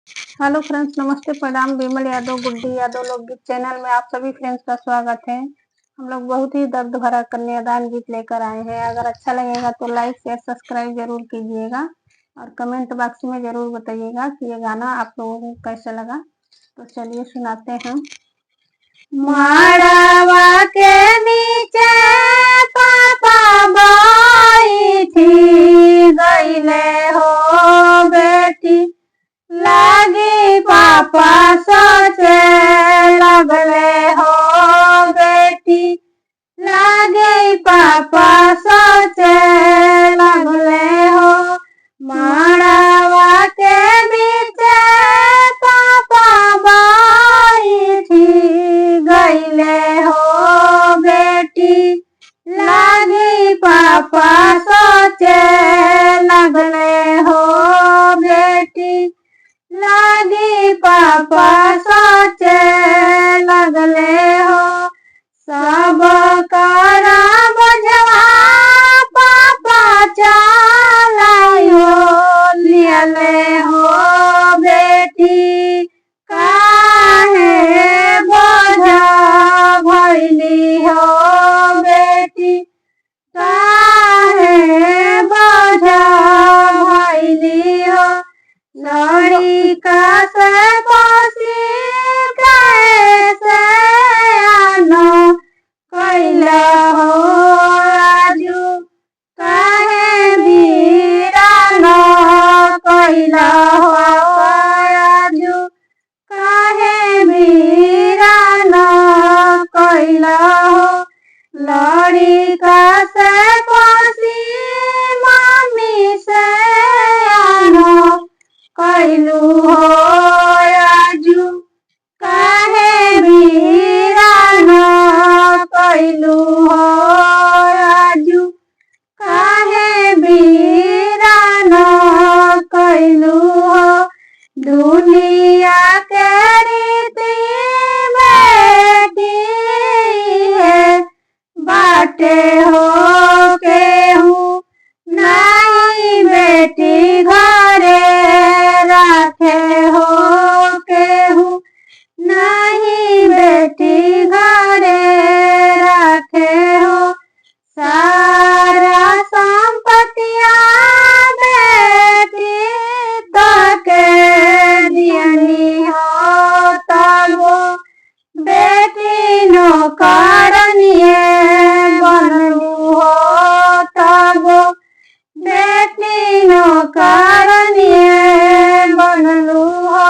Hello friends, नमस्ते, प्रणाम। विमल यादव, गुड्डी यादव लोकगीत चैनल में आप सभी फ्रेंड्स का स्वागत है। हम लोग बहुत ही दर्द भरा कन्यादान गीत लेकर आए हैं। अगर अच्छा लगेगा तो लाइक शेयर सब्सक्राइब जरूर कीजिएगा और कमेंट बॉक्स में जरूर बताइएगा कि ये गाना आप लोगों को कैसा लगा। तो चलिए सुनाते हैं। माड़वा के नीचे पापा बैठी गईले हो बेटी, लागी पापा सोचे लगले हो बेटी, लागी पापा सोचे लगले हो। माड़वा के बीचे पापा बैठी गईले हो बेटी, लागी पापा सोचे लगले हो बेटी, लागी पापा सोचे लगले हो। सब करा बजवा पापा चलायो लियले हो बेटी, काहे बोझ भइली हो बेटी, काहे बोझ भइली हो। लड़िका से पसी कैसे आनो कैला हो आजू, काहे वीरानो कैला हो आजू, काहे वीरानो कैला हो। लड़िका से पसी मम्मी से आनो कैलू हो आजू, काहे वीरानो कैलू हो आजू, काहे वीरानो कैलू हो। दुनिया के रीति बेटी है बाटे हो केहू नहीं बेटी घरे राखे हो केहू नहीं बेटी घरे राखे हो। सारा संपत्तिया बेटी तके दियनी हो तबो बेटी नौकरनिए बनलू हो तबो बेटी नौकरनिए बनलू हो।